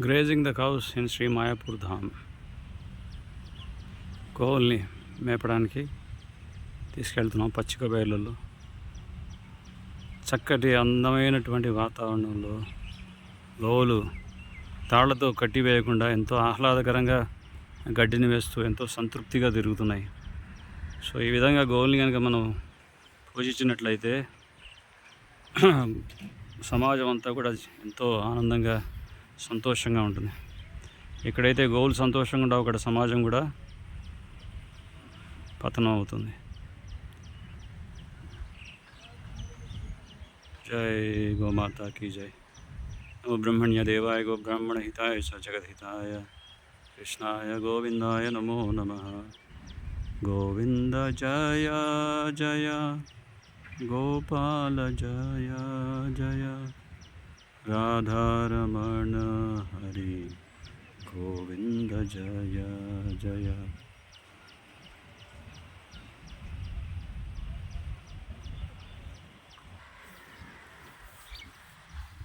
Grazing the cows in Sri Mayapur Dham. గోవుల్ని మేపడానికి తీసుకెళ్తున్నాం పచ్చిక బయళ్ళలో. చక్కటి అందమైనటువంటి వాతావరణంలో గోవులు తాళ్లతో కట్టి వేయకుండా ఎంతో ఆహ్లాదకరంగా గడ్డిని వేస్తూ ఎంతో సంతృప్తిగా తిరుగుతున్నాయి. సో ఈ విధంగా గోవుల్ని కనుక మనం పూజించినట్లయితే సమాజం అంతా కూడా ఎంతో ఆనందంగా సంతోషంగా ఉంటుంది. ఎక్కడైతే గోవులు సంతోషంగా ఉండవు అక్కడ సమాజం కూడా పతనం అవుతుంది. జై గోమాతా కీ జై. నమో బ్రహ్మణ్య దేవాయ గో బ్రాహ్మణ హితాయ స జగద్హితాయ కృష్ణాయ గోవిందాయ నమో నమః. గోవింద జయ జయ గోపాల జయ జయ రాధారమణ హరి గోవింద జయ జయ.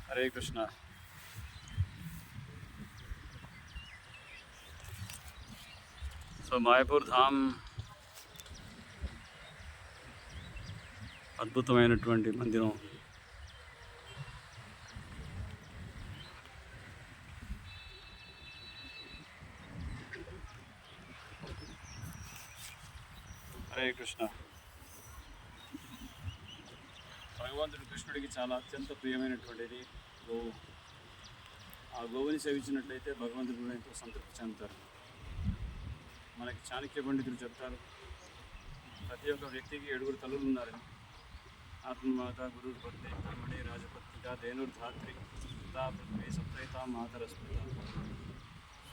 హరే కృష్ణ. సో మాయాపూర్ ధామ్ అద్భుతమైనటువంటి మందిరం. హరే కృష్ణ. భగవంతుడు కృష్ణుడికి చాలా అత్యంత ప్రియమైనటువంటిది గోవు. ఆ గోవుని సేవించినట్లయితే భగవంతుడు కూడా ఎంతో సంతృప్తి చెందుతారు. మనకి చాణక్య పండితులు చెప్తారు, ప్రతి ఒక్క వ్యక్తికి 7 తల్లులు ఉన్నారని. ఆత్మమాత, గురువు పత్ని, బ్రహ్మణి, రాజపత్నిక, ధేనుర్ధాత్రి, సుతా, పృథ్వీ, సప్తైత, మాతరస్మృత.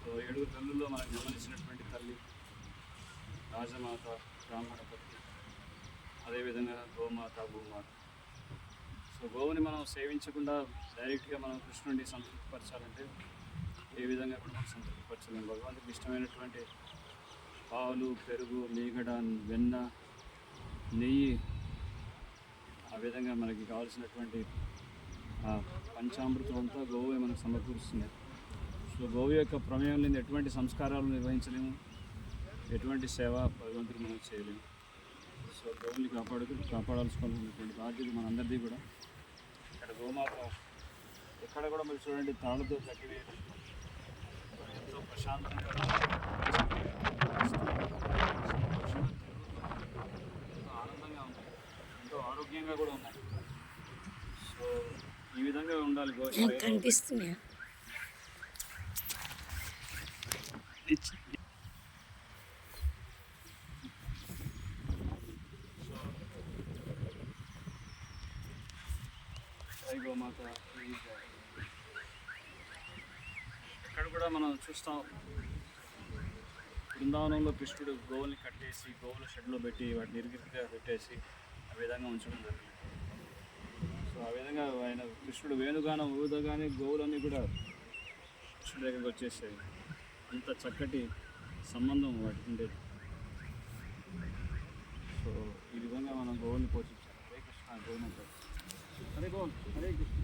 సో 7 తల్లుల్లో మనకు గమనించినటువంటి తల్లి రాజమాత, బ్రాహ్మణ పత్ని, అదేవిధంగా గోమాత, భూమాత. సో గోవుని మనం సేవించకుండా డైరెక్ట్గా మనం కృష్ణుడిని సంతృప్తిపరచాలంటే ఏ విధంగా కూడా మనం సంతృప్తిపరచలేము. భగవంతుడికి ఇష్టమైనటువంటి పాలు, పెరుగు, మీగడ, వెన్న, నెయ్యి, ఆ విధంగా మనకి కావాల్సినటువంటి పంచామృతం అంతా గోవే మనకు సమకూరుస్తుంది. సో గోవు యొక్క ప్రమేయం లేని ఎటువంటి సంస్కారాలు నిర్వహించలేము, ఎటువంటి సేవ భగవంతుడికి మనం చేయలేము. సో గోవుని కాపాడాల్సినటువంటి బాధ్యత మనందరిది కూడా. ఇక్కడ గోమాత ఎక్కడ కూడా మీరు చూడండి తాళ్ళతో కట్టివేయడం ఎంతో ప్రశాంతంగా, ఎంతో ఆనందంగా ఉంది, ఎంతో ఆరోగ్యంగా కూడా ఉన్నాయి. సో ఈ విధంగా ఉండాలి గో. కనిపిస్తున్నాయి గోమాత. ఎక్కడ కూడా మనం చూస్తాం బృందావనంలో కృష్ణుడు గోవుల్ని కట్టేసి గోవుల షెడ్లో పెట్టి వాటిని ఇరుగిరిగా పెట్టేసి ఆ విధంగా ఉంచడం జరిగింది. సో ఆ విధంగా ఆయన కృష్ణుడు వేణుగానం ఊదగానే గోవులన్నీ కూడా కృష్ణుడి దగ్గరికి వచ్చేసాయి. అంత చక్కటి సంబంధం వాటికి ఉండేది. సో ఈ విధంగా మనం గోవుల్ని పోషించాలి. హరే కృష్ణ. గోవుని హరే గోవులు. హరే కృష్ణ.